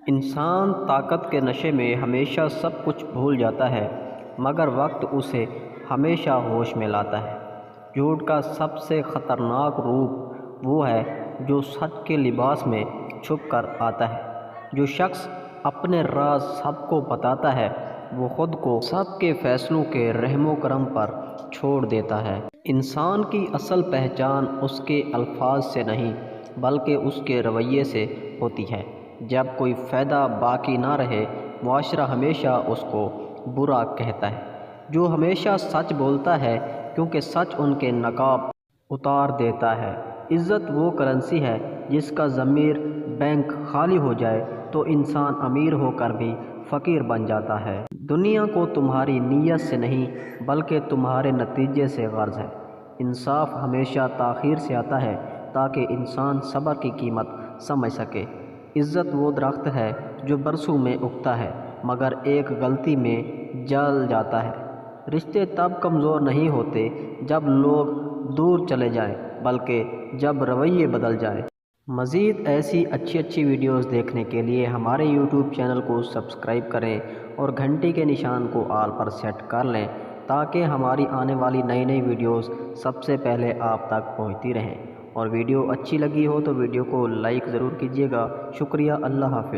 انسان طاقت کے نشے میں ہمیشہ سب کچھ بھول جاتا ہے، مگر وقت اسے ہمیشہ ہوش میں لاتا ہے۔ جھوٹ کا سب سے خطرناک روپ وہ ہے جو سچ کے لباس میں چھپ کر آتا ہے۔ جو شخص اپنے راز سب کو بتاتا ہے وہ خود کو سب کے فیصلوں کے رحم و کرم پر چھوڑ دیتا ہے۔ انسان کی اصل پہچان اس کے الفاظ سے نہیں بلکہ اس کے رویے سے ہوتی ہے۔ جب کوئی فائدہ باقی نہ رہے، معاشرہ ہمیشہ اس کو برا کہتا ہے۔ جو ہمیشہ سچ بولتا ہے کیونکہ سچ ان کے نقاب اتار دیتا ہے۔ عزت وہ کرنسی ہے جس کا ضمیر بینک خالی ہو جائے تو انسان امیر ہو کر بھی فقیر بن جاتا ہے۔ دنیا کو تمہاری نیت سے نہیں بلکہ تمہارے نتیجے سے غرض ہے۔ انصاف ہمیشہ تاخیر سے آتا ہے تاکہ انسان صبر کی قیمت سمجھ سکے۔ عزت وہ درخت ہے جو برسوں میں اگتا ہے مگر ایک غلطی میں جل جاتا ہے۔ رشتے تب کمزور نہیں ہوتے جب لوگ دور چلے جائیں بلکہ جب رویے بدل جائیں۔ مزید ایسی اچھی ویڈیوز دیکھنے کے لیے ہمارے یوٹیوب چینل کو سبسکرائب کریں اور گھنٹی کے نشان کو آل پر سیٹ کر لیں تاکہ ہماری آنے والی نئی ویڈیوز سب سے پہلے آپ تک پہنچتی رہیں۔ اور ویڈیو اچھی لگی ہو تو ویڈیو کو لائک ضرور کیجیے گا۔ شکریہ، اللہ حافظ۔